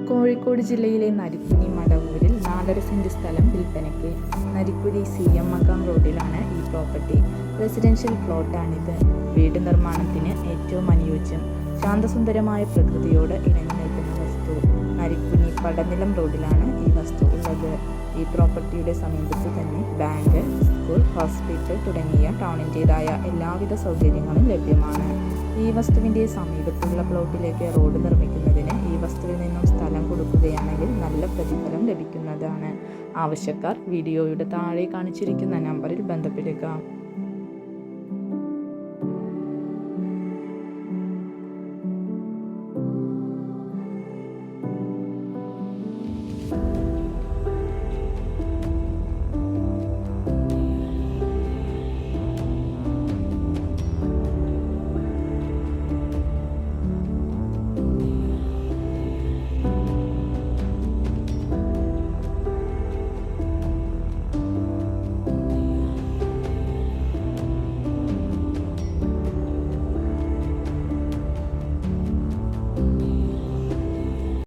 കോഴിക്കോട് ജില്ലയിലെ നരിക്കുനി മടവൂരിൽ 4.5 സെന്റ് സ്ഥലം വിൽപ്പനയ്ക്ക്. നരിക്കുനി CM മക്കാം റോഡിലാണ് ഈ പ്രോപ്പർട്ടി. റെസിഡൻഷ്യൽ പ്ലോട്ടാണിത്. വീട് നിർമ്മാണത്തിന് ഏറ്റവും അനുയോജ്യം. ശാന്തസുന്ദരമായ പ്രകൃതിയോട് ഇണങ്ങി നിൽക്കുന്ന വസ്തു. നരിക്കുനി പടനിലം റോഡിലാണ് ഈ വസ്തു ഉള്ളത്. ഈ പ്രോപ്പർട്ടിയുടെ സമീപത്ത് തന്നെ ബാങ്ക്, സ്കൂൾ, ഹോസ്പിറ്റൽ തുടങ്ങിയ ടൗണിൻ്റേതായ എല്ലാവിധ സൗകര്യങ്ങളും ലഭ്യമാണ്. ഈ വസ്തുവിൻ്റെ സമീപത്തുള്ള പ്ലോട്ടിലേക്ക് റോഡ് നിർമ്മിക്കുന്നതിന് ഈ വസ്തുവിൽ നിന്നും സ്ഥലം കൊടുക്കുകയാണെങ്കിൽ നല്ല പ്രതിഫലം ലഭിക്കുന്നതാണ്. ആവശ്യക്കാർ വീഡിയോയുടെ താഴെ കാണിച്ചിരിക്കുന്ന നമ്പറിൽ ബന്ധപ്പെടുക.